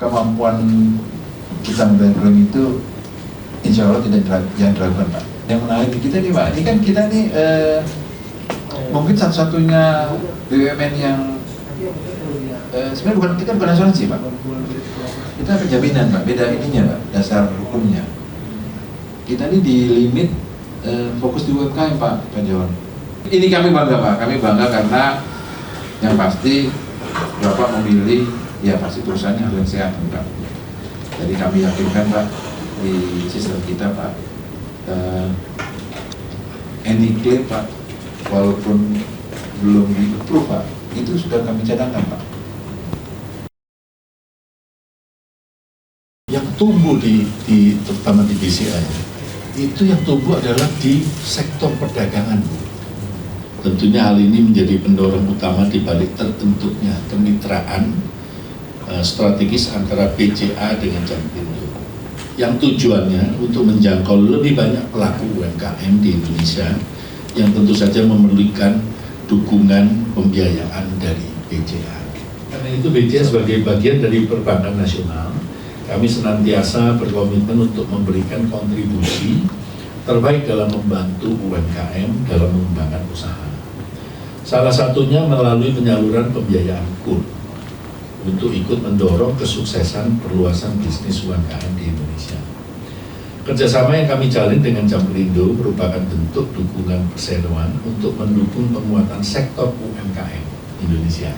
kemampuan kita membayar klaim itu insya Allah tidak dilakukan, Pak. Yang menarik di kita nih, Pak, ini kan kita nih mungkin satu-satunya BUMN yang sebenarnya kita bukan asuransi, Pak. Kita penjaminan, Pak. Beda ininya, Pak, dasar hukumnya. Kita ini di limit fokus di UMKM, Pak John. Ini kami bangga, Pak. Kami bangga karena yang pasti Bapak memilih ya pasti perusahaannya harus yang sehat, Pak. Jadi kami yakinkan, Pak, di sistem kita, Pak, any claim, Pak, walaupun belum di-approve, Pak, itu sudah kami cadangkan, Pak. Yang tumbuh terutama di BCA itu yang tumbuh adalah di sektor perdagangan, Bu. Tentunya hal ini menjadi pendorong utama di balik terbentuknya kemitraan strategis antara BCA dengan Jampindo, yang tujuannya untuk menjangkau lebih banyak pelaku UMKM di Indonesia yang tentu saja memerlukan dukungan pembiayaan dari BCA. Karena itu BCA sebagai bagian dari perbankan nasional, kami senantiasa berkomitmen untuk memberikan kontribusi terbaik dalam membantu UMKM dalam mengembangkan usaha. Salah satunya melalui penyaluran pembiayaan KUR untuk ikut mendorong kesuksesan perluasan bisnis UMKM di Indonesia. Kerjasama yang kami jalin dengan Jampindo merupakan bentuk dukungan perseroan untuk mendukung penguatan sektor UMKM Indonesia.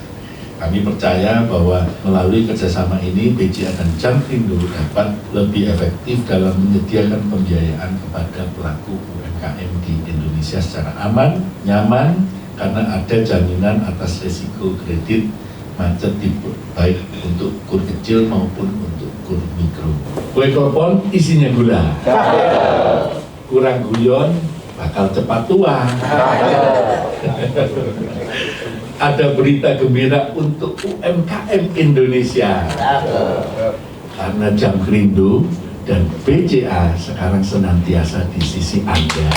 Kami percaya bahwa melalui kerjasama ini BCA dan Jampindo dapat lebih efektif dalam menyediakan pembiayaan kepada pelaku UMKM di Indonesia secara aman, nyaman, karena ada jaminan atas risiko kredit macet baik untuk kur kecil maupun untuk kur mikro. Kue klepon isinya gula, kurang guyon bakal cepat tua. Ada berita gembira untuk UMKM Indonesia karena Jampindo dan BCA sekarang senantiasa di sisi Anda.